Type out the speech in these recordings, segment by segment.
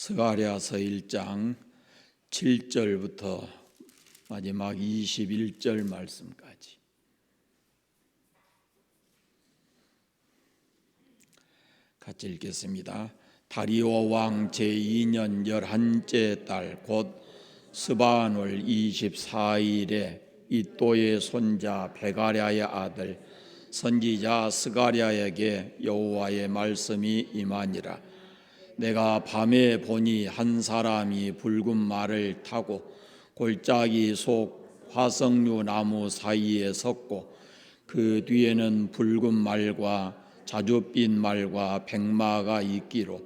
스가랴서 1장 7절부터 마지막 21절 말씀까지. 같이 읽겠습니다. 다리오 왕 제2년 11째 달 곧 스바늘 24일에 이또의 손자 베가랴의 아들 선지자 스가랴에게 여호와의 말씀이 임하니라. 내가 밤에 보니 한 사람이 붉은 말을 타고 골짜기 속 화석류 나무 사이에 섰고 그 뒤에는 붉은 말과 자줏빛 말과 백마가 있기로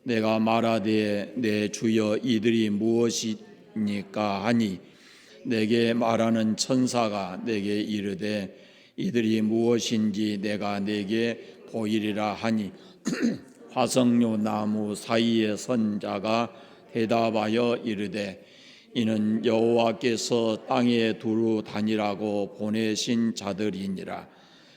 내가 말하되 내 주여 이들이 무엇이니까 하니 내게 말하는 천사가 내게 이르되 이들이 무엇인지 내가 내게 보이리라 하니 화석류 나무 사이에 선 자가 대답하여 이르되 이는 여호와께서 땅에 두루 다니라고 보내신 자들이니라.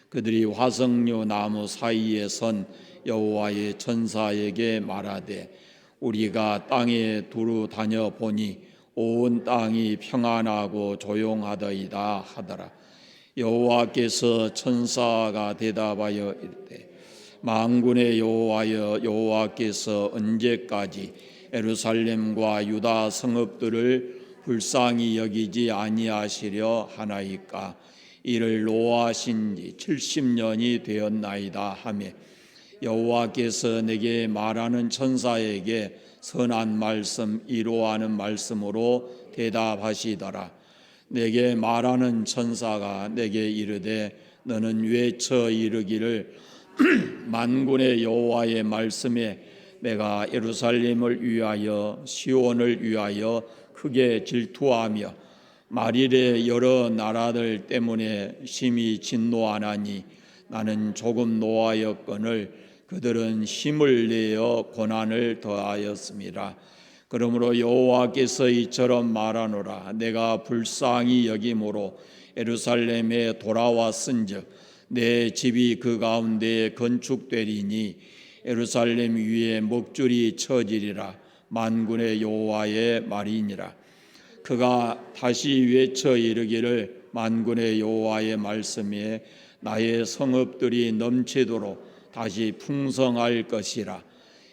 그들이 화석류 나무 사이에 선 여호와의 천사에게 말하되 우리가 땅에 두루 다녀 보니 온 땅이 평안하고 조용하더이다 하더라. 여호와께서 천사가 대답하여 이르되 만군의 여호와여 여호와께서 언제까지 예루살렘과 유다 성읍들을 불쌍히 여기지 아니하시려 하나이까. 이를 노하신 지 70년이 되었나이다 하며 여호와께서 내게 말하는 천사에게 선한 말씀 이루하는 말씀으로 대답하시더라. 내게 말하는 천사가 내게 이르되 너는 외쳐 이르기를 만군의 여호와의 말씀에 내가 예루살렘을 위하여 시온을 위하여 크게 질투하며 말일에 여러 나라들 때문에 심히 진노하나니 나는 조금 노하였거늘 그들은 힘을 내어 고난을 더하였습니다. 그러므로 여호와께서 이처럼 말하노라. 내가 불쌍히 여김으로 예루살렘에 돌아왔은즉 내 집이 그 가운데 건축되리니 예루살렘 위에 먹줄이 쳐지리라. 만군의 여호와의 말이니라. 그가 다시 외쳐 이르기를 만군의 여호와의 말씀에 나의 성읍들이 넘치도록 다시 풍성할 것이라.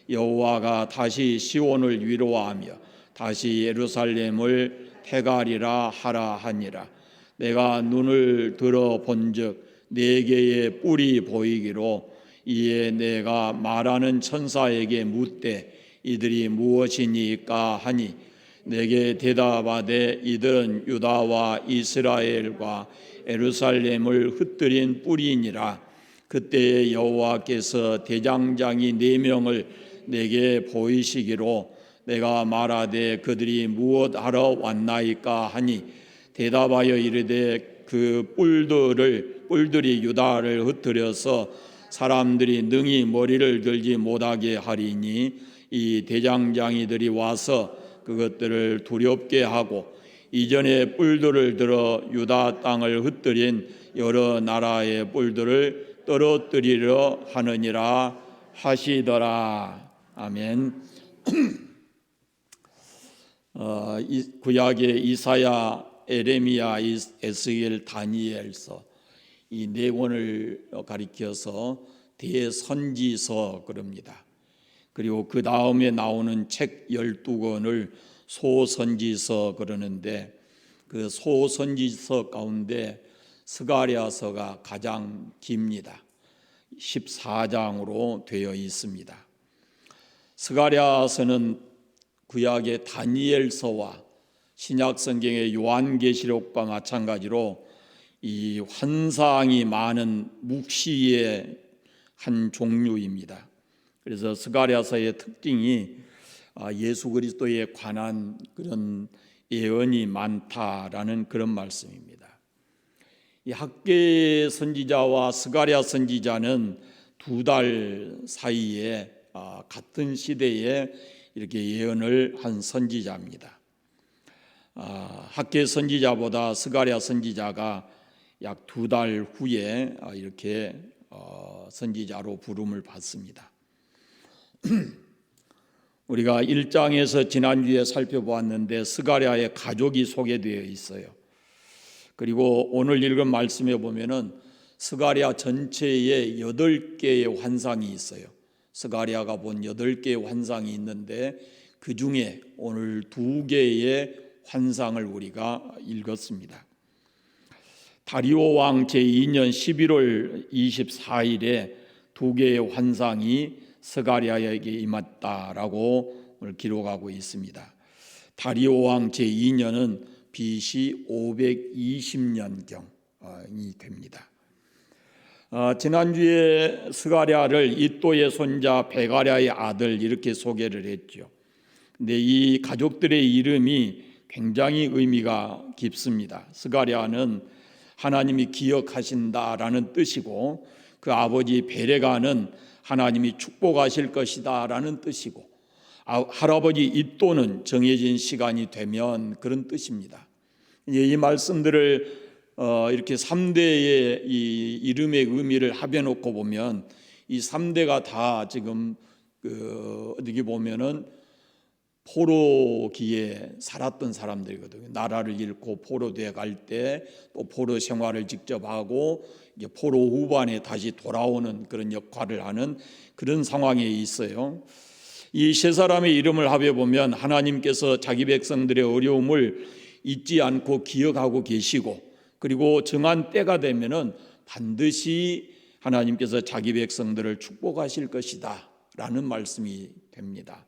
여호와가 다시 시온을 위로하며 다시 예루살렘을 태가리라 하라 하니라. 내가 눈을 들어 본즉 네 개의 뿔이 보이기로 이에 내가 말하는 천사에게 묻되 이들이 무엇이니까 하니 내게 대답하되 이들은 유다와 이스라엘과 예루살렘을 흩뜨린 뿔이니라. 그때에 여호와께서 대장장이 4명을 내게 보이시기로 내가 말하되 그들이 무엇하러 왔나이까 하니 대답하여 이르되 그 뿔들이 유다를 흩뜨려서 사람들이 능히 머리를 들지 못하게 하리니 이 대장장이들이 와서 그것들을 두렵게 하고 이전에 뿔들을 들어 유다 땅을 흩뜨린 여러 나라의 뿔들을 떨어뜨리려 하느니라 하시더라. 아멘. 구약의 이사야, 에레미야, 에스겔, 다니엘서 이 4권을 가리켜서 대선지서 그럽니다. 그리고 그 다음에 나오는 책 12권을 소선지서 그러는데 그 소선지서 가운데 스가랴서가 가장 깁니다. 14장으로 되어 있습니다. 스가랴서는 구약의 다니엘서와 신약 성경의 요한계시록과 마찬가지로 이 환상이 많은 묵시의 한 종류입니다. 그래서 스가랴서의 특징이 예수 그리스도에 관한 그런 예언이 많다라는 그런 말씀입니다. 이 학개 선지자와 스가랴 선지자는 2달 사이에 같은 시대에 이렇게 예언을 한 선지자입니다. 학개 선지자보다 스가랴 선지자가 약 2달 후에 이렇게 선지자로 부름을 받습니다. 우리가 1장에서 지난주에 살펴보았는데 스가랴의 가족이 소개되어 있어요. 그리고 오늘 읽은 말씀에 보면은 스가랴 전체에 8개의 환상이 있어요. 스가랴가 본 8개의 환상이 있는데 그 중에 오늘 2개의 환상을 우리가 읽었습니다. 다리오 왕 제2년 11월 24일에 2개의 환상이 스가랴에게 임했다라고 오늘 기록하고 있습니다. 다리오 왕 제2년은 BC 520년경이 됩니다. 지난주에 스가랴를 이또의 손자 베가랴의 아들 이렇게 소개를 했죠. 근데 이 가족들의 이름이 굉장히 의미가 깊습니다. 스가랴는 하나님이 기억하신다라는 뜻이고, 그 아버지 베레가는 하나님이 축복하실 것이다라는 뜻이고, 할아버지 이또는 정해진 시간이 되면 그런 뜻입니다. 이 말씀들을 이렇게 3대의 이 이름의 의미를 합해놓고 보면 이 3대가 다 지금 어떻게 보면은 포로기에 살았던 사람들이거든요. 나라를 잃고 포로되어 갈 때 또 포로 생활을 직접 하고 이제 포로 후반에 다시 돌아오는 그런 역할을 하는 그런 상황에 있어요. 이 세 사람의 이름을 합해보면 하나님께서 자기 백성들의 어려움을 잊지 않고 기억하고 계시고, 그리고 정한 때가 되면은 반드시 하나님께서 자기 백성들을 축복하실 것이다 라는 말씀이 됩니다.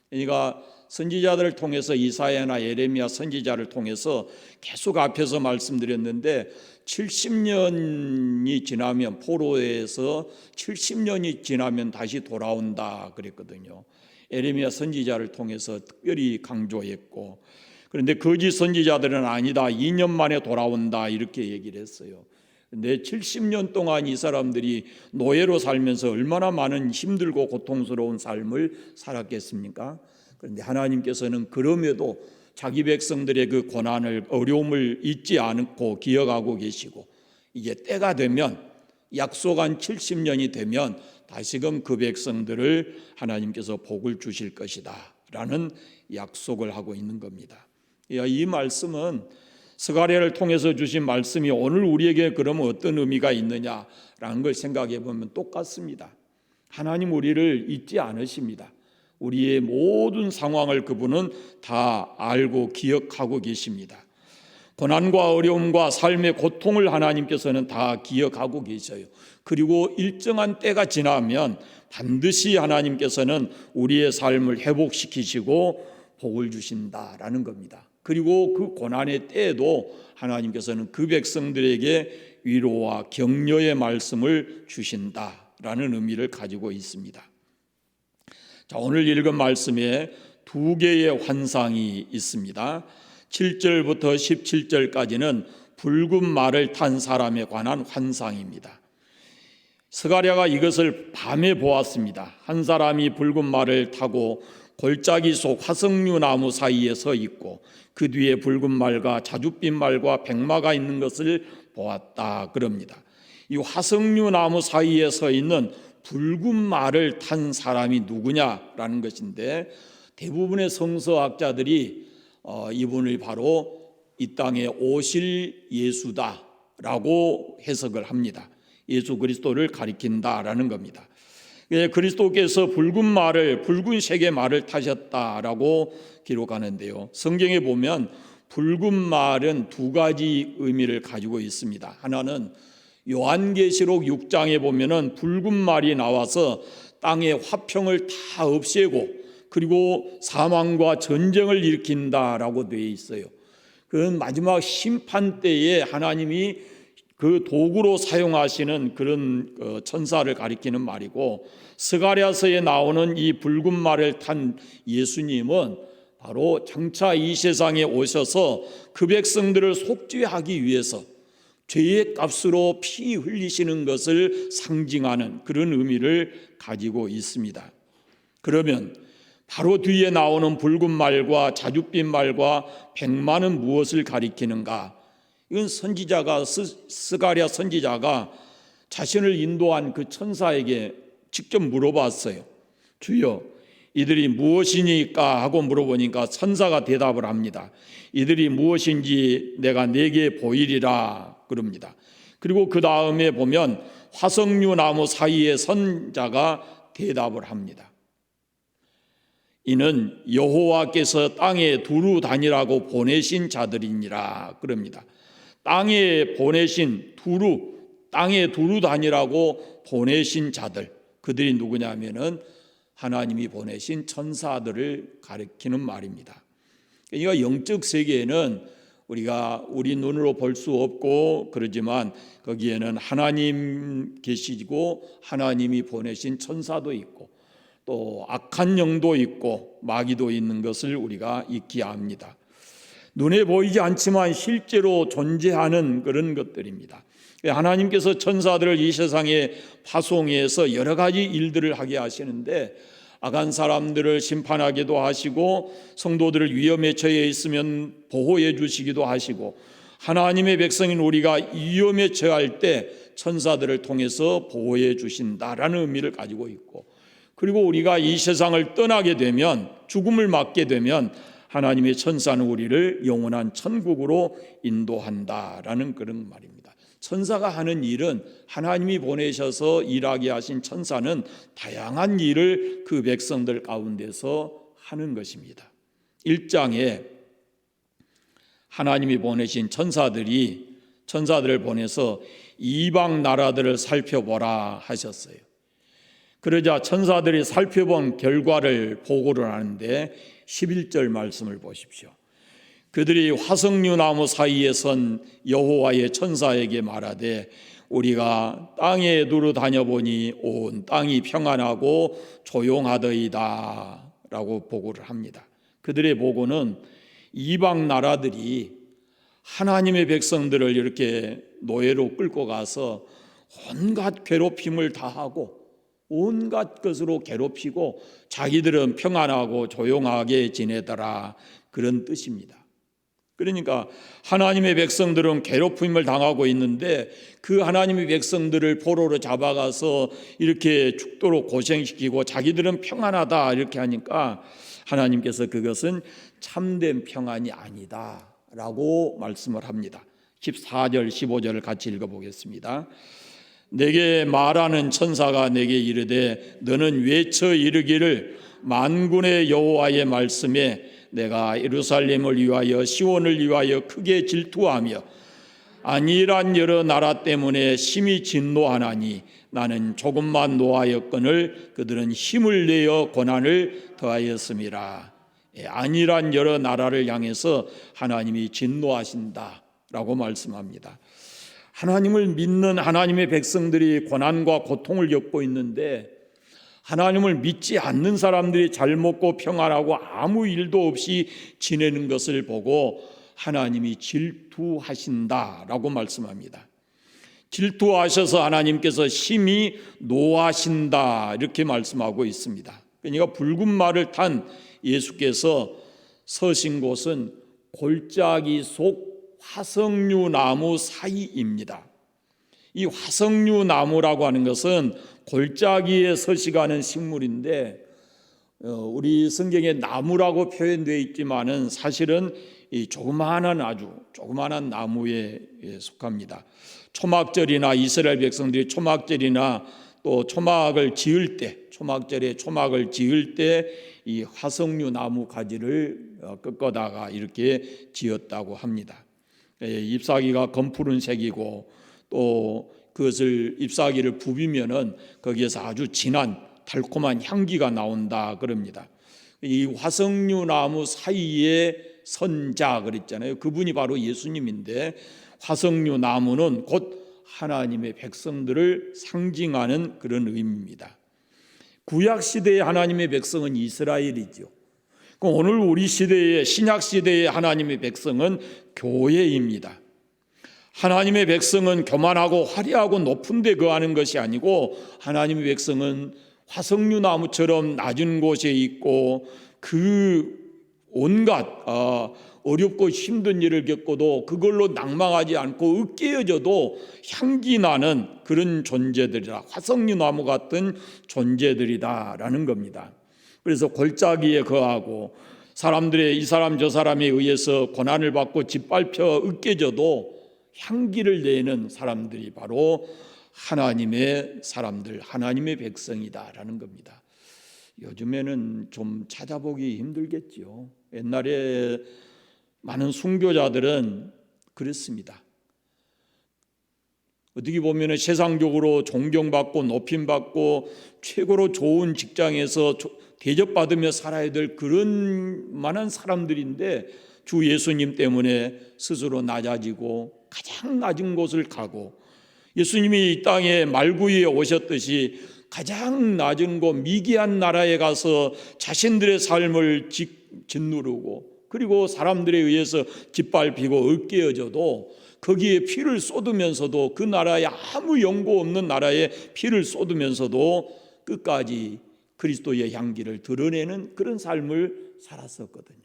그러니까 선지자들을 통해서 이사야나 예레미야 선지자를 통해서 계속 앞에서 말씀드렸는데 70년이 지나면, 포로에서 70년이 지나면 다시 돌아온다 그랬거든요. 예레미야 선지자를 통해서 특별히 강조했고, 그런데 거짓 선지자들은 아니다, 2년 만에 돌아온다 이렇게 얘기를 했어요. 그런데 70년 동안 이 사람들이 노예로 살면서 얼마나 많은 힘들고 고통스러운 삶을 살았겠습니까? 그런데 하나님께서는 그럼에도 자기 백성들의 그 고난을, 어려움을 잊지 않고 기억하고 계시고, 이게 때가 되면, 약속한 70년이 되면 다시금 그 백성들을 하나님께서 복을 주실 것이다 라는 약속을 하고 있는 겁니다. 이 말씀은 스가랴를 통해서 주신 말씀이 오늘 우리에게 그러면 어떤 의미가 있느냐라는 걸 생각해 보면 똑같습니다. 하나님 우리를 잊지 않으십니다. 우리의 모든 상황을 그분은 다 알고 기억하고 계십니다. 고난과 어려움과 삶의 고통을 하나님께서는 다 기억하고 계셔요. 그리고 일정한 때가 지나면 반드시 하나님께서는 우리의 삶을 회복시키시고 복을 주신다라는 겁니다. 그리고 그 고난의 때에도 하나님께서는 그 백성들에게 위로와 격려의 말씀을 주신다라는 의미를 가지고 있습니다. 자, 오늘 읽은 말씀에 2개의 환상이 있습니다. 7절부터 17절까지는 붉은 말을 탄 사람에 관한 환상입니다. 스가랴가 이것을 밤에 보았습니다. 한 사람이 붉은 말을 타고 골짜기 속 화석류 나무 사이에 서 있고, 그 뒤에 붉은 말과 자줏빛 말과 백마가 있는 것을 보았다 그럽니다. 이 화석류 나무 사이에 서 있는 붉은 말을 탄 사람이 누구냐라는 것인데, 대부분의 성서학자들이 이분을 바로 이 땅에 오실 예수다라고 해석을 합니다. 예수 그리스도를 가리킨다라는 겁니다. 그리스도께서 붉은 색의 말을 타셨다라고 기록하는데요, 성경에 보면 붉은 말은 2가지 의미를 가지고 있습니다. 하나는 요한계시록 6장에 보면은 붉은 말이 나와서 땅의 화평을 다 없애고 그리고 사망과 전쟁을 일으킨다라고 되어 있어요. 그건 마지막 심판 때에 하나님이 그 도구로 사용하시는 그런 천사를 가리키는 말이고, 스가랴서에 나오는 이 붉은 말을 탄 예수님은 바로 장차 이 세상에 오셔서 그 백성들을 속죄하기 위해서 죄의 값으로 피 흘리시는 것을 상징하는 그런 의미를 가지고 있습니다. 그러면 바로 뒤에 나오는 붉은 말과 자줏빛 말과 백마는 무엇을 가리키는가? 이건 선지자가, 스가랴 선지자가 자신을 인도한 그 천사에게 직접 물어봤어요. 주여, 이들이 무엇이니까 하고 물어보니까 천사가 대답을 합니다. 이들이 무엇인지 내가 네게 보이리라 그럽니다. 그리고 그 다음에 보면 화석류 나무 사이에 선 자가 대답을 합니다. 이는 여호와께서 땅에 두루 다니라고 보내신 자들이니라 그럽니다. 땅에 두루 다니라고 보내신 자들, 그들이 누구냐면은 하나님이 보내신 천사들을 가리키는 말입니다. 그러니까 영적 세계에는 우리가 우리 눈으로 볼 수 없고 그러지만 거기에는 하나님 계시고 하나님이 보내신 천사도 있고 또 악한 영도 있고 마귀도 있는 것을 우리가 잊지 합니다. 눈에 보이지 않지만 실제로 존재하는 그런 것들입니다. 하나님께서 천사들을 이 세상에 파송해서 여러 가지 일들을 하게 하시는데 악한 사람들을 심판하기도 하시고 성도들을 위험에 처해 있으면 보호해 주시기도 하시고 하나님의 백성인 우리가 위험에 처할 때 천사들을 통해서 보호해 주신다라는 의미를 가지고 있고, 그리고 우리가 이 세상을 떠나게 되면, 죽음을 맞게 되면 하나님의 천사는 우리를 영원한 천국으로 인도한다라는 그런 말입니다. 천사가 하는 일은, 하나님이 보내셔서 일하게 하신 천사는 다양한 일을 그 백성들 가운데서 하는 것입니다. 1장에 하나님이 보내신 천사들을 보내서 이방 나라들을 살펴보라 하셨어요. 그러자 천사들이 살펴본 결과를 보고를 하는데 11절 말씀을 보십시오. 그들이 화석류 나무 사이에 선 여호와의 천사에게 말하되 우리가 땅에 두루 다녀보니 온 땅이 평안하고 조용하더이다 라고 보고를 합니다. 그들의 보고는 이방 나라들이 하나님의 백성들을 이렇게 노예로 끌고 가서 온갖 괴롭힘을 다하고 온갖 것으로 괴롭히고 자기들은 평안하고 조용하게 지내더라, 그런 뜻입니다. 그러니까 하나님의 백성들은 괴롭힘을 당하고 있는데 그 하나님의 백성들을 포로로 잡아가서 이렇게 죽도록 고생시키고 자기들은 평안하다 이렇게 하니까 하나님께서 그것은 참된 평안이 아니다 라고 말씀을 합니다. 14절 15절을 같이 읽어보겠습니다. 내게 말하는 천사가 내게 이르되 너는 외쳐 이르기를 만군의 여호와의 말씀에 내가 예루살렘을 위하여 시온을 위하여 크게 질투하며 안일한 여러 나라 때문에 심히 진노하나니 나는 조금만 노하였거늘 그들은 힘을 내어 고난을 더하였음이라. 안일한 여러 나라를 향해서 하나님이 진노하신다라고 말씀합니다. 하나님을 믿는 하나님의 백성들이 고난과 고통을 겪고 있는데 하나님을 믿지 않는 사람들이 잘 먹고 평안하고 아무 일도 없이 지내는 것을 보고 하나님이 질투하신다라고 말씀합니다. 질투하셔서 하나님께서 심히 노하신다 이렇게 말씀하고 있습니다. 그러니까 붉은 말을 탄 예수께서 서신 곳은 골짜기 속 화석류 나무 사이입니다. 이 화석류 나무라고 하는 것은 골짜기에 서식하는 식물인데 우리 성경에 나무라고 표현되어 있지만은 사실은 이 아주 조그마한 나무에 속합니다. 초막절이나 이스라엘 백성들이 초막절이나 또 초막절에 초막을 지을 때 이 화석류 나무 가지를 꺾어다가 이렇게 지었다고 합니다. 잎사귀가 검푸른 색이고 또 그것을 잎사귀를 부비면은 거기에서 아주 진한 달콤한 향기가 나온다 그럽니다. 이 화석류 나무 사이에 선자 그랬잖아요. 그분이 바로 예수님인데 화석류 나무는 곧 하나님의 백성들을 상징하는 그런 의미입니다. 구약 시대의 하나님의 백성은 이스라엘이죠. 오늘 우리 시대의 신약 시대의 하나님의 백성은 교회입니다. 하나님의 백성은 교만하고 화려하고 높은 데 거하는 것이 아니고 하나님의 백성은 화석류 나무처럼 낮은 곳에 있고 그 온갖 어렵고 힘든 일을 겪고도 그걸로 낭망하지 않고 으깨어져도 향기 나는 그런 존재들이다. 화석류 나무 같은 존재들이다라는 겁니다. 그래서 골짜기에 거하고 사람들의 이 사람 저 사람에 의해서 고난을 받고 짓밟혀 으깨져도 향기를 내는 사람들이 바로 하나님의 사람들, 하나님의 백성이다라는 겁니다. 요즘에는 좀 찾아보기 힘들겠지요. 옛날에 많은 순교자들은 그랬습니다. 어떻게 보면 세상적으로 존경받고 높임받고 최고로 좋은 직장에서 대접받으며 살아야 될 그런 만한 사람들인데 주 예수님 때문에 스스로 낮아지고 가장 낮은 곳을 가고 예수님이 이 땅에 말구이에 오셨듯이 가장 낮은 곳 미개한 나라에 가서 자신들의 삶을 짓누르고 그리고 사람들에 의해서 짓밟히고 으깨어져도 거기에 피를 쏟으면서도 그 나라에 아무 연고 없는 나라에 피를 쏟으면서도 끝까지 그리스도의 향기를 드러내는 그런 삶을 살았었거든요.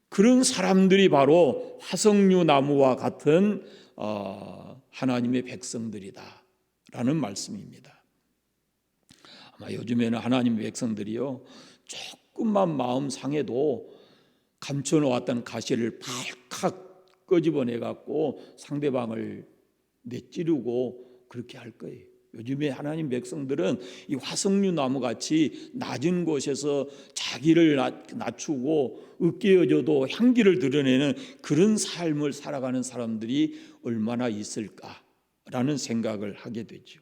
그런 사람들이 바로 화석류 나무와 같은 하나님의 백성들이다라는 말씀입니다. 아마 요즘에는 하나님의 백성들이요 조금만 마음 상해도 감춰놓았던 가시를 발칵 끄집어내 갖고 상대방을 내찌르고 그렇게 할 거예요. 요즘에 하나님 백성들은 이 화석류 나무 같이 낮은 곳에서 자기를 낮추고 으깨어져도 향기를 드러내는 그런 삶을 살아가는 사람들이 얼마나 있을까라는 생각을 하게 되죠.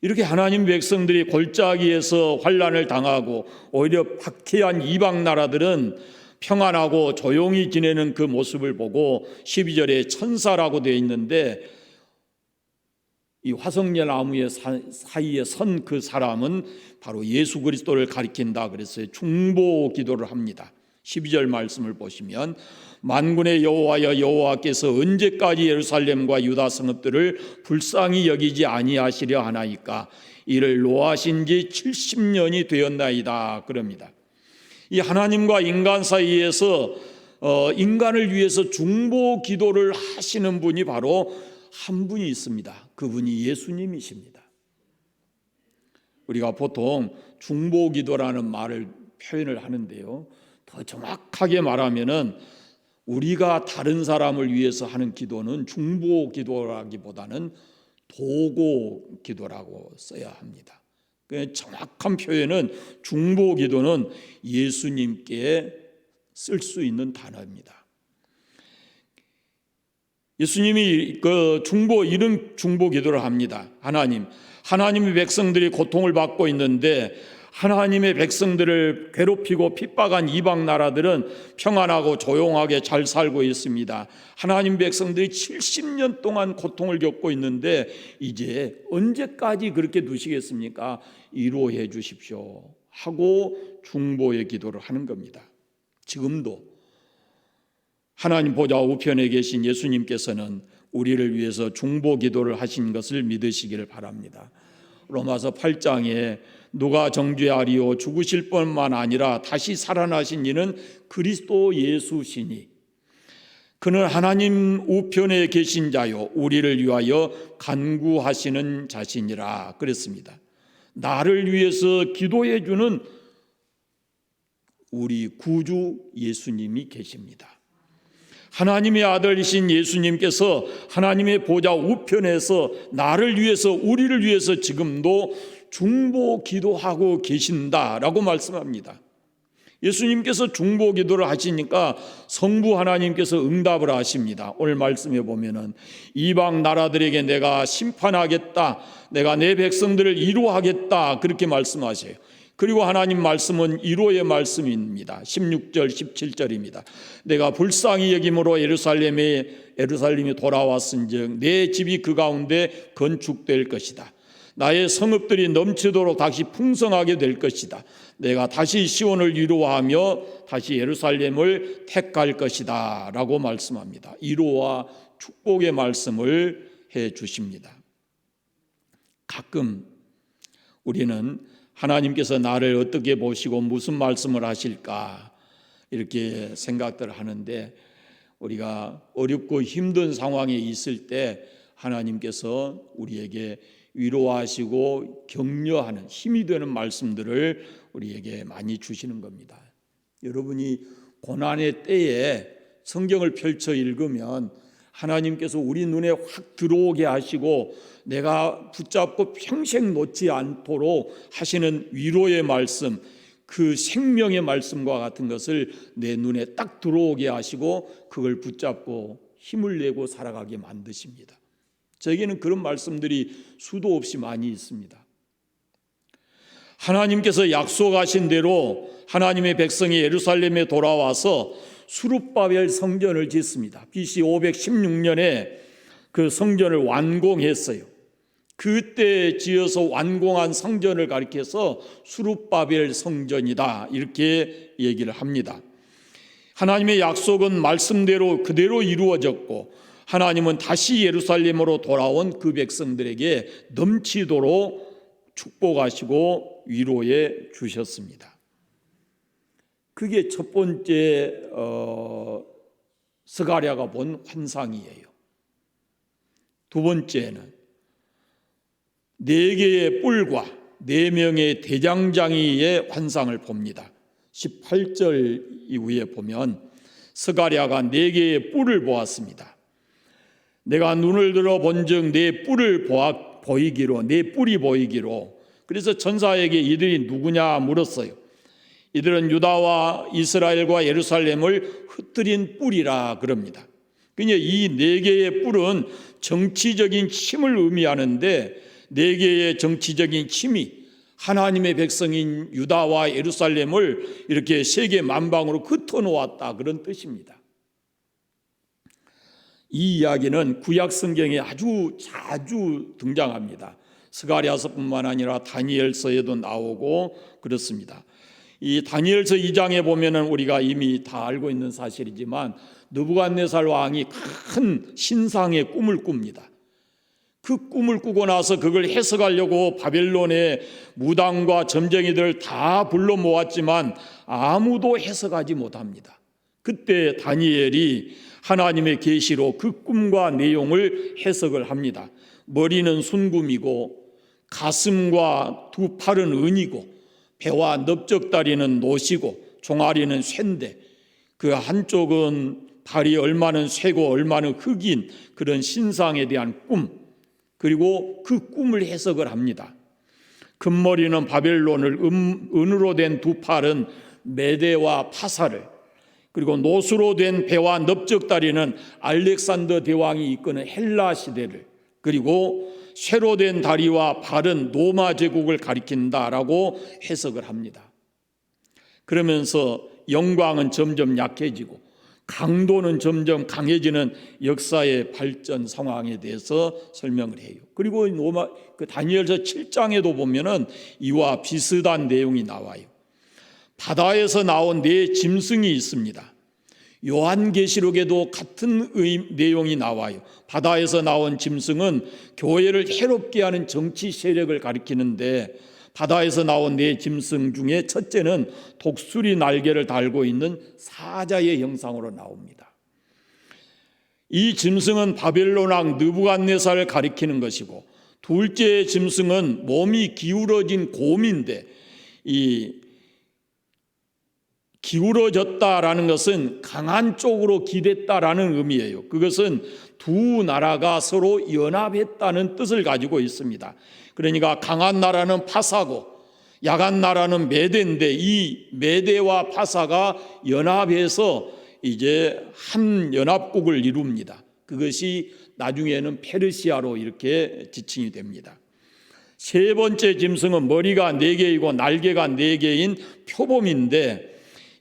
이렇게 하나님 백성들이 골짜기에서 환난을 당하고 오히려 박해한 이방 나라들은 평안하고 조용히 지내는 그 모습을 보고 12절에 천사라고 되어 있는데 이 화석류 나무의 사이에 선 그 사람은 바로 예수 그리스도를 가리킨다 그랬어요. 중보 기도를 합니다. 12절 말씀을 보시면 만군의 여호와여 여호와께서 언제까지 예루살렘과 유다 성읍들을 불쌍히 여기지 아니하시려 하나이까 이를 노하신 지 70년이 되었나이다 그럽니다. 이 하나님과 인간 사이에서 인간을 위해서 중보 기도를 하시는 분이 바로 한 분이 있습니다. 그분이 예수님이십니다. 우리가 보통 중보 기도라는 말을 표현을 하는데요. 더 정확하게 말하면은 우리가 다른 사람을 위해서 하는 기도는 중보 기도라기보다는 도고 기도라고 써야 합니다. 정확한 표현은 중보 기도는 예수님께 쓸 수 있는 단어입니다. 예수님이 이런 중보 기도를 합니다. 하나님의 백성들이 고통을 받고 있는데 하나님의 백성들을 괴롭히고 핍박한 이방 나라들은 평안하고 조용하게 잘 살고 있습니다. 하나님 백성들이 70년 동안 고통을 겪고 있는데 이제 언제까지 그렇게 두시겠습니까? 위로해 주십시오 하고 중보의 기도를 하는 겁니다. 지금도 하나님 보좌 우편에 계신 예수님께서는 우리를 위해서 중보 기도를 하신 것을 믿으시기를 바랍니다. 로마서 8장에 누가 정죄하리요 죽으실 뿐만 아니라 다시 살아나신 이는 그리스도 예수시니 그는 하나님 우편에 계신 자요 우리를 위하여 간구하시는 자신이라 그랬습니다. 나를 위해서 기도해 주는 우리 구주 예수님이 계십니다. 하나님의 아들이신 예수님께서 하나님의 보좌 우편에서 나를 위해서 우리를 위해서 지금도 중보 기도하고 계신다라고 말씀합니다. 예수님께서 중보 기도를 하시니까 성부 하나님께서 응답을 하십니다. 오늘 말씀해 보면은 이방 나라들에게 내가 심판하겠다, 내가 내 백성들을 위로하겠다 그렇게 말씀하세요. 그리고 하나님 말씀은 위로의 말씀입니다. 16절 17절입니다. 내가 불쌍히 여김으로 예루살렘이 돌아왔은즉 내 집이 그 가운데 건축될 것이다. 나의 성읍들이 넘치도록 다시 풍성하게 될 것이다. 내가 다시 시온을 위로하며 다시 예루살렘을 택할 것이다 라고 말씀합니다. 위로와 축복의 말씀을 해 주십니다. 가끔 우리는 하나님께서 나를 어떻게 보시고 무슨 말씀을 하실까 이렇게 생각들을 하는데 우리가 어렵고 힘든 상황에 있을 때 하나님께서 우리에게 위로하시고 격려하는 힘이 되는 말씀들을 우리에게 많이 주시는 겁니다. 여러분이 고난의 때에 성경을 펼쳐 읽으면 하나님께서 우리 눈에 확 들어오게 하시고 내가 붙잡고 평생 놓지 않도록 하시는 위로의 말씀, 그 생명의 말씀과 같은 것을 내 눈에 딱 들어오게 하시고 그걸 붙잡고 힘을 내고 살아가게 만드십니다. 저에게는 그런 말씀들이 수도 없이 많이 있습니다. 하나님께서 약속하신 대로 하나님의 백성이 예루살렘에 돌아와서 수룹바벨 성전을 짓습니다. BC 516년에 그 성전을 완공했어요. 그때 지어서 완공한 성전을 가리켜서 수룹바벨 성전이다 이렇게 얘기를 합니다. 하나님의 약속은 말씀대로 그대로 이루어졌고 하나님은 다시 예루살렘으로 돌아온 그 백성들에게 넘치도록 축복하시고 위로해 주셨습니다. 그게 첫 번째 스가랴가 본 환상이에요. 두 번째는 4개의 뿔과 4명의 대장장이의 환상을 봅니다. 18절 이후에 보면 스가랴가 4개의 뿔을 보았습니다. 내가 눈을 들어 본즉 네 뿔을 보이기로, 네 뿔이 보이기로. 그래서 천사에게 이들이 누구냐 물었어요. 이들은 유다와 이스라엘과 예루살렘을 흩뜨린 뿔이라 그럽니다. 그러니까 이 4개의 뿔은 정치적인 힘을 의미하는데 4개의 정치적인 힘이 하나님의 백성인 유다와 예루살렘을 이렇게 세계 만방으로 흩어놓았다 그런 뜻입니다. 이 이야기는 구약 성경에 아주 자주 등장합니다. 스가랴서뿐만 아니라 다니엘서에도 나오고 그렇습니다. 이 다니엘서 2장에 보면은 우리가 이미 다 알고 있는 사실이지만 느부갓네살 왕이 큰 신상의 꿈을 꿉니다. 그 꿈을 꾸고 나서 그걸 해석하려고 바벨론의 무당과 점쟁이들을 다 불러 모았지만 아무도 해석하지 못합니다. 그때 다니엘이 하나님의 계시로 그 꿈과 내용을 해석을 합니다. 머리는 순금이고 가슴과 두 팔은 은이고 배와 넓적다리는 노시고 종아리는 쇠인데 그 한쪽은 발이 얼마는 쇠고 얼마는 흑인 그런 신상에 대한 꿈, 그리고 그 꿈을 해석을 합니다. 금머리는 바벨론을, 은으로 된 두 팔은 메대와 파사를, 그리고 노수로 된 배와 넓적다리는 알렉산더 대왕이 이끄는 헬라 시대를, 그리고 쇠로 된 다리와 발은 로마 제국을 가리킨다라고 해석을 합니다. 그러면서 영광은 점점 약해지고 강도는 점점 강해지는 역사의 발전 상황에 대해서 설명을 해요. 그리고 다니엘서 7장에도 보면은 이와 비슷한 내용이 나와요. 바다에서 나온 4 짐승이 있습니다. 요한계시록에도 같은 내용이 나와요. 바다에서 나온 짐승은 교회를 해롭게 하는 정치 세력을 가리키는데 바다에서 나온 4 짐승 중에 첫째는 독수리 날개를 달고 있는 사자의 형상으로 나옵니다. 이 짐승은 바벨론 왕 느부갓네살을 가리키는 것이고, 둘째 짐승은 몸이 기울어진 곰인데, 이 기울어졌다라는 것은 강한 쪽으로 기댔다라는 의미예요. 그것은 두 나라가 서로 연합했다는 뜻을 가지고 있습니다. 그러니까 강한 나라는 파사고 약한 나라는 메대인데 이 메대와 파사가 연합해서 이제 한 연합국을 이룹니다. 그것이 나중에는 페르시아로 이렇게 지칭이 됩니다. 세 번째 짐승은 머리가 4개이고 날개가 4개인 표범인데,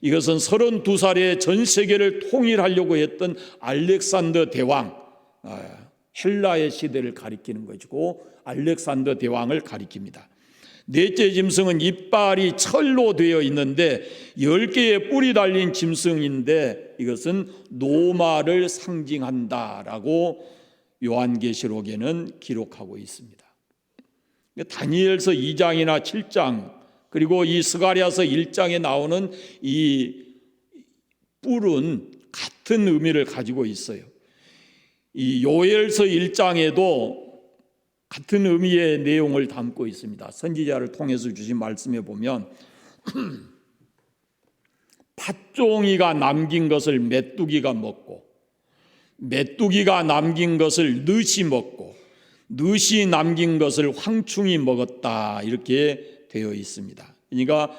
이것은 32살에 전 세계를 통일하려고 했던 알렉산더 대왕, 헬라의 시대를 가리키는 것이고 알렉산더 대왕을 가리킵니다. 넷째 짐승은 이빨이 철로 되어 있는데 10개의 뿔이 달린 짐승인데 이것은 로마를 상징한다라고 요한계시록에는 기록하고 있습니다. 다니엘서 2장이나 7장 그리고 이 스가랴서 1장에 나오는 이 뿔은 같은 의미를 가지고 있어요. 이 요엘서 1장에도 같은 의미의 내용을 담고 있습니다. 선지자를 통해서 주신 말씀에 보면 팥종이가 남긴 것을 메뚜기가 먹고, 메뚜기가 남긴 것을 늑이 먹고, 늑이 남긴 것을 황충이 먹었다, 이렇게 되어 있습니다. 그러니까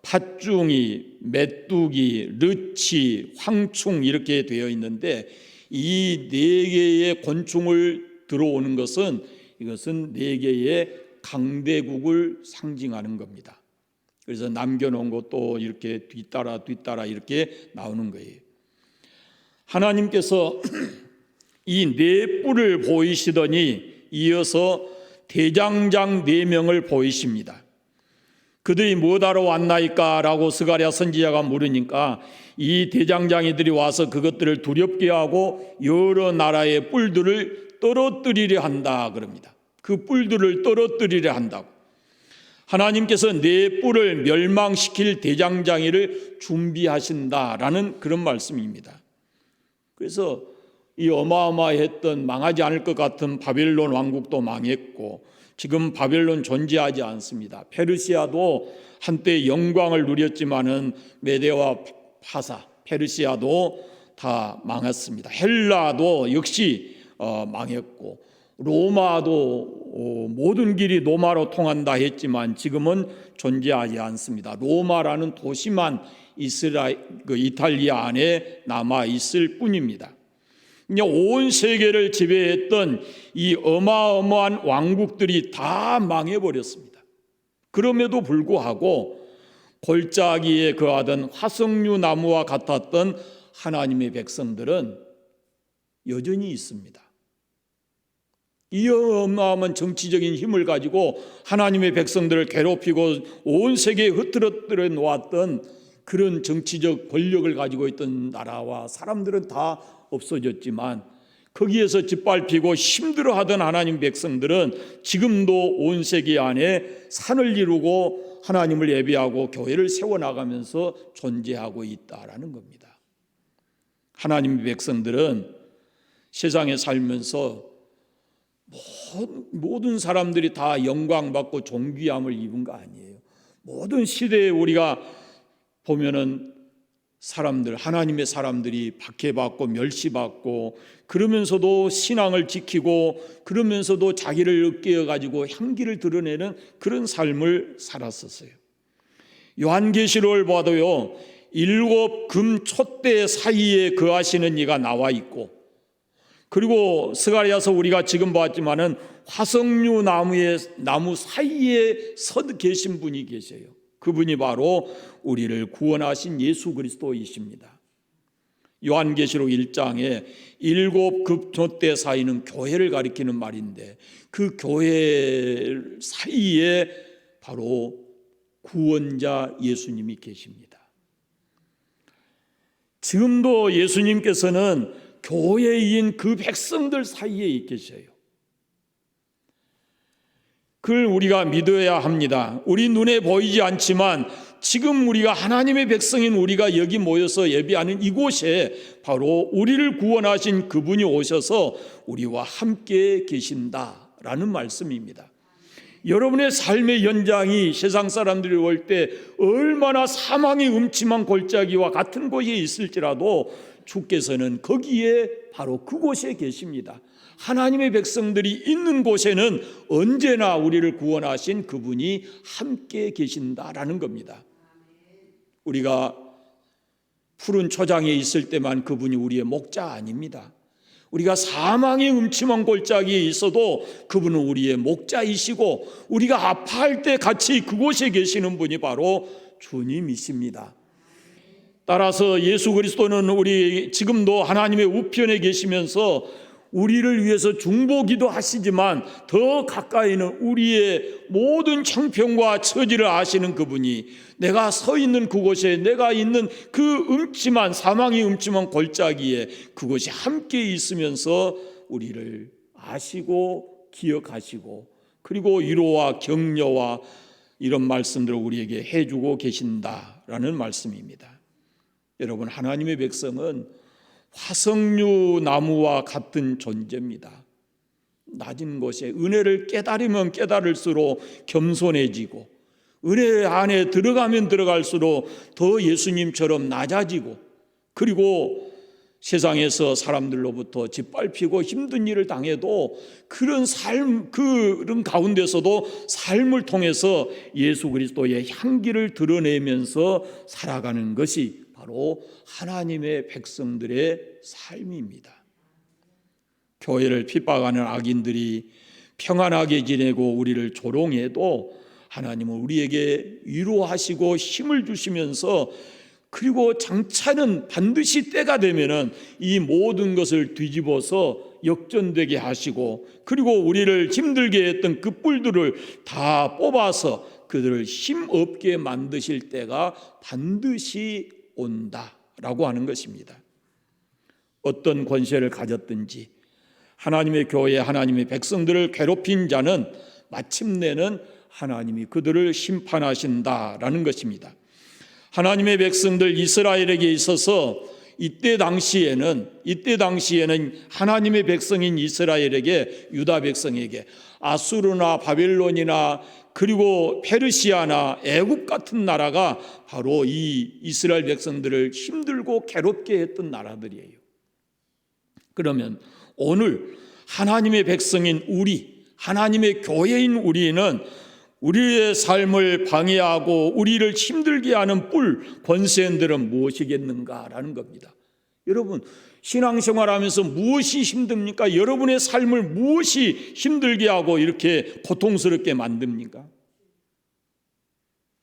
팥종이, 메뚜기, 늑이, 황충 이렇게 되어 있는데, 이 네 개의 곤충을 들어오는 것은, 이것은 네 개의 강대국을 상징하는 겁니다. 그래서 남겨놓은 것도 이렇게 뒤따라 이렇게 나오는 거예요. 하나님께서 이 네 뿔을 보이시더니 이어서 대장장 4명을 보이십니다. 그들이 뭐하러 왔나이까? 라고 스가랴 선지자가 물으니까 이 대장장이들이 와서 그것들을 두렵게 하고 여러 나라의 뿔들을 떨어뜨리려 한다 그럽니다. 그 뿔들을 떨어뜨리려 한다고. 하나님께서 네 뿔을 멸망시킬 대장장이를 준비하신다라는 그런 말씀입니다. 그래서 이 어마어마했던 망하지 않을 것 같은 바벨론 왕국도 망했고, 지금 바벨론 존재하지 않습니다. 페르시아도 한때 영광을 누렸지만은 메대와 파사, 페르시아도 다 망했습니다. 헬라도 역시 망했고, 로마도 모든 길이 로마로 통한다 했지만 지금은 존재하지 않습니다. 로마라는 도시만 이탈리아 안에 남아 있을 뿐입니다. 온 세계를 지배했던 이 어마어마한 왕국들이 다 망해버렸습니다. 그럼에도 불구하고 골짜기에 거하던 화석류 나무와 같았던 하나님의 백성들은 여전히 있습니다. 이 어마어마한 정치적인 힘을 가지고 하나님의 백성들을 괴롭히고 온 세계에 흐트러뜨려 놓았던 그런 정치적 권력을 가지고 있던 나라와 사람들은 다 없어졌지만, 거기에서 짓밟히고 힘들어하던 하나님 백성들은 지금도 온 세계 안에 산을 이루고 하나님을 예배하고 교회를 세워나가면서 존재하고 있다라는 겁니다. 하나님의 백성들은 세상에 살면서 모든 사람들이 다 영광받고 존귀함을 입은 거 아니에요. 모든 시대에 우리가 보면은 사람들, 하나님의 사람들이 박해받고 멸시받고, 그러면서도 신앙을 지키고, 그러면서도 자기를 으깨어가지고 향기를 드러내는 그런 삶을 살았었어요. 요한계시록을 봐도요, 7 금 촛대 사이에 거하시는 이가 나와 있고, 그리고 스가랴서 우리가 지금 봤지만은 화석류 나무 사이에 서 계신 분이 계세요. 그분이 바로 우리를 구원하신 예수 그리스도이십니다. 요한계시록 1장에 7 급조대 사이는 교회를 가리키는 말인데, 그 교회 사이에 바로 구원자 예수님이 계십니다. 지금도 예수님께서는 교회인 그 백성들 사이에 계셔요. 그걸 우리가 믿어야 합니다. 우리 눈에 보이지 않지만 지금 우리가 하나님의 백성인 우리가 여기 모여서 예배하는 이곳에 바로 우리를 구원하신 그분이 오셔서 우리와 함께 계신다라는 말씀입니다. 여러분의 삶의 연장이 세상 사람들이 올 때 얼마나 사망의 음침한 골짜기와 같은 곳에 있을지라도 주께서는 거기에 바로 그곳에 계십니다. 하나님의 백성들이 있는 곳에는 언제나 우리를 구원하신 그분이 함께 계신다라는 겁니다. 우리가 푸른 초장에 있을 때만 그분이 우리의 목자 아닙니다. 우리가 사망의 음침한 골짜기에 있어도 그분은 우리의 목자이시고, 우리가 아파할 때 같이 그곳에 계시는 분이 바로 주님이십니다. 따라서 예수 그리스도는 우리 지금도 하나님의 우편에 계시면서 우리를 위해서 중보기도 하시지만 더 가까이는 우리의 모든 형편과 처지를 아시는 그분이 내가 서 있는 그곳에, 내가 있는 그 음침한 사망이 음침한 골짜기에 그곳이 함께 있으면서 우리를 아시고 기억하시고, 그리고 위로와 격려와 이런 말씀들을 우리에게 해주고 계신다라는 말씀입니다. 여러분, 하나님의 백성은 화석류 나무와 같은 존재입니다. 낮은 곳에 은혜를 깨달으면 깨달을수록 겸손해지고, 은혜 안에 들어가면 들어갈수록 더 예수님처럼 낮아지고, 그리고 세상에서 사람들로부터 짓밟히고 힘든 일을 당해도 그런 가운데서도 삶을 통해서 예수 그리스도의 향기를 드러내면서 살아가는 것이 바로 하나님의 백성들의 삶입니다. 교회를 핍박하는 악인들이 평안하게 지내고 우리를 조롱해도 하나님은 우리에게 위로하시고 힘을 주시면서, 그리고 장차는 반드시 때가 되면은 이 모든 것을 뒤집어서 역전되게 하시고, 그리고 우리를 힘들게 했던 그 뿔들을 다 뽑아서 그들을 힘없게 만드실 때가 반드시 온다라고 하는 것입니다. 어떤 권세를 가졌든지 하나님의 교회, 하나님의 백성들을 괴롭힌 자는 마침내는 하나님이 그들을 심판하신다라는 것입니다. 하나님의 백성들 이스라엘에게 있어서 이때 당시에는 하나님의 백성인 이스라엘에게, 유다 백성에게 아수르나 바벨론이나 그리고 페르시아나 애굽 같은 나라가 바로 이 이스라엘 백성들을 힘들고 괴롭게 했던 나라들이에요. 그러면 오늘 하나님의 백성인 우리, 하나님의 교회인 우리는 우리의 삶을 방해하고 우리를 힘들게 하는 뿔, 권세들은 무엇이겠는가라는 겁니다. 여러분, 신앙생활하면서 무엇이 힘듭니까? 여러분의 삶을 무엇이 힘들게 하고 이렇게 고통스럽게 만듭니까?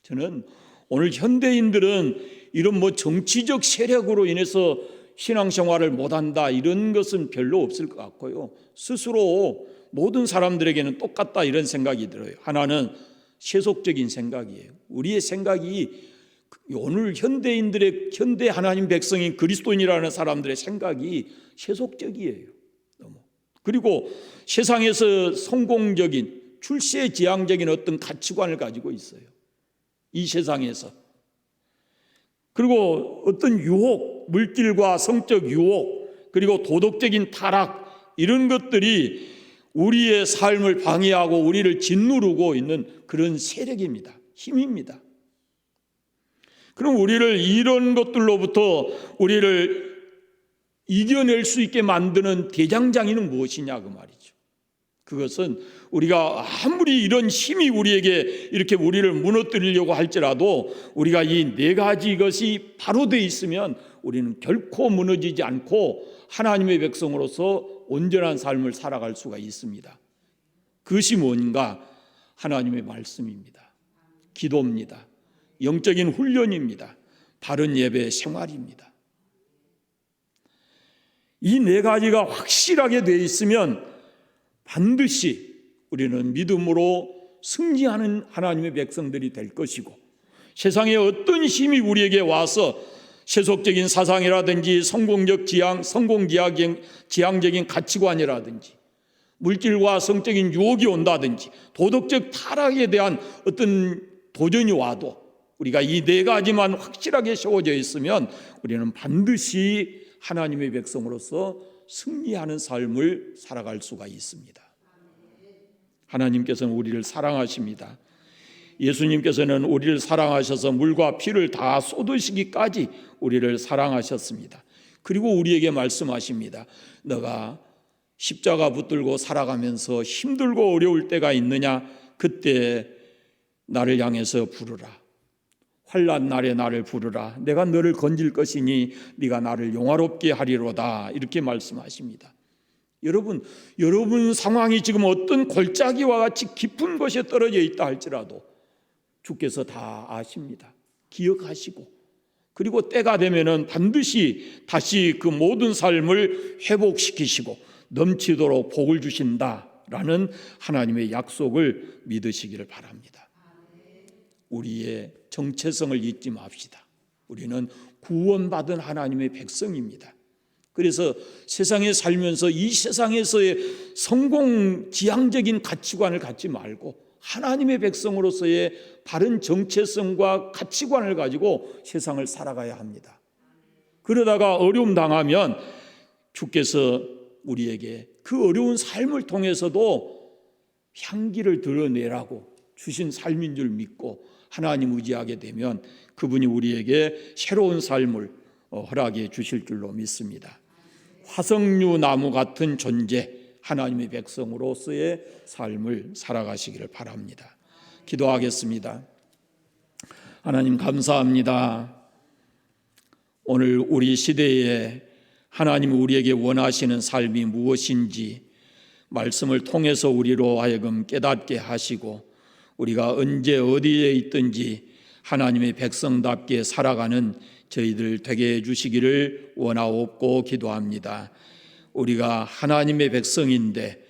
저는 오늘 현대인들은 이런 정치적 세력으로 인해서 신앙생활을 못한다, 이런 것은 별로 없을 것 같고요. 스스로 모든 사람들에게는 똑같다, 이런 생각이 들어요. 하나는 세속적인 생각이에요. 우리의 생각이 오늘 현대 하나님 백성인 그리스도인이라는 사람들의 생각이 세속적이에요. 그리고 세상에서 성공적인, 출세지향적인 어떤 가치관을 가지고 있어요. 이 세상에서. 그리고 어떤 유혹, 물질과 성적 유혹, 그리고 도덕적인 타락, 이런 것들이 우리의 삶을 방해하고 우리를 짓누르고 있는 그런 세력입니다. 힘입니다. 그럼 우리를 이런 것들로부터 우리를 이겨낼 수 있게 만드는 대장장이는 무엇이냐, 그 말이죠. 그것은 우리가 아무리 이런 힘이 우리에게 이렇게 우리를 무너뜨리려고 할지라도 우리가 이 네 가지 것이 바로 돼 있으면 우리는 결코 무너지지 않고 하나님의 백성으로서 온전한 삶을 살아갈 수가 있습니다. 그것이 뭔가? 하나님의 말씀입니다. 기도입니다. 영적인 훈련입니다. 바른 예배 생활입니다. 이 네 가지가 확실하게 돼 있으면 반드시 우리는 믿음으로 승리하는 하나님의 백성들이 될 것이고, 세상에 어떤 힘이 우리에게 와서 세속적인 사상이라든지 지향적인 가치관이라든지 물질과 성적인 유혹이 온다든지 도덕적 타락에 대한 어떤 도전이 와도 우리가 이 네 가지만 확실하게 세워져 있으면 우리는 반드시 하나님의 백성으로서 승리하는 삶을 살아갈 수가 있습니다. 하나님께서는 우리를 사랑하십니다. 예수님께서는 우리를 사랑하셔서 물과 피를 다 쏟으시기까지 우리를 사랑하셨습니다. 그리고 우리에게 말씀하십니다. 너가 십자가 붙들고 살아가면서 힘들고 어려울 때가 있느냐? 그때 나를 향해서 부르라. 환난 날에 나를 부르라. 내가 너를 건질 것이니 네가 나를 영화롭게 하리로다. 이렇게 말씀하십니다. 여러분 상황이 지금 어떤 골짜기와 같이 깊은 곳에 떨어져 있다 할지라도 주께서 다 아십니다. 기억하시고, 그리고 때가 되면은 반드시 다시 그 모든 삶을 회복시키시고 넘치도록 복을 주신다라는 하나님의 약속을 믿으시기를 바랍니다. 우리의 정체성을 잊지 맙시다. 우리는 구원받은 하나님의 백성입니다. 그래서 세상에 살면서 이 세상에서의 성공 지향적인 가치관을 갖지 말고 하나님의 백성으로서의 바른 정체성과 가치관을 가지고 세상을 살아가야 합니다. 그러다가 어려움 당하면 주께서 우리에게 그 어려운 삶을 통해서도 향기를 드러내라고 주신 삶인 줄 믿고 하나님 의지하게 되면 그분이 우리에게 새로운 삶을 허락해 주실 줄로 믿습니다. 화석류 나무 같은 존재, 하나님의 백성으로서의 삶을 살아가시기를 바랍니다. 기도하겠습니다. 하나님 감사합니다. 오늘 우리 시대에 하나님이 우리에게 원하시는 삶이 무엇인지 말씀을 통해서 우리로 하여금 깨닫게 하시고 우리가 언제 어디에 있든지 하나님의 백성답게 살아가는 저희들 되게 해주시기를 원하옵고 기도합니다. 우리가 하나님의 백성인데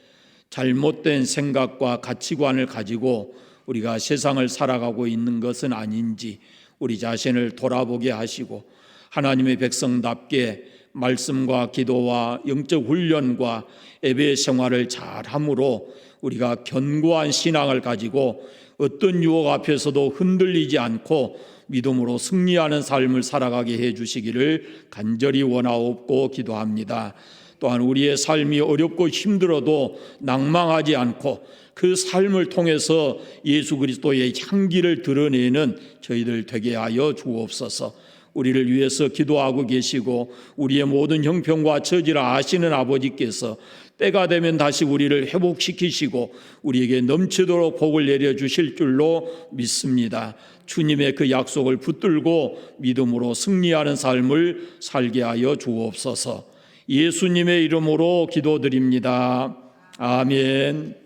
잘못된 생각과 가치관을 가지고 우리가 세상을 살아가고 있는 것은 아닌지 우리 자신을 돌아보게 하시고 하나님의 백성답게 말씀과 기도와 영적 훈련과 예배 생활을 잘함으로 우리가 견고한 신앙을 가지고 어떤 유혹 앞에서도 흔들리지 않고 믿음으로 승리하는 삶을 살아가게 해주시기를 간절히 원하옵고 기도합니다. 또한 우리의 삶이 어렵고 힘들어도 낭망하지 않고 그 삶을 통해서 예수 그리스도의 향기를 드러내는 저희들 되게 하여 주옵소서. 우리를 위해서 기도하고 계시고 우리의 모든 형편과 처지를 아시는 아버지께서 때가 되면 다시 우리를 회복시키시고 우리에게 넘치도록 복을 내려주실 줄로 믿습니다. 주님의 그 약속을 붙들고 믿음으로 승리하는 삶을 살게 하여 주옵소서. 예수님의 이름으로 기도드립니다. 아멘.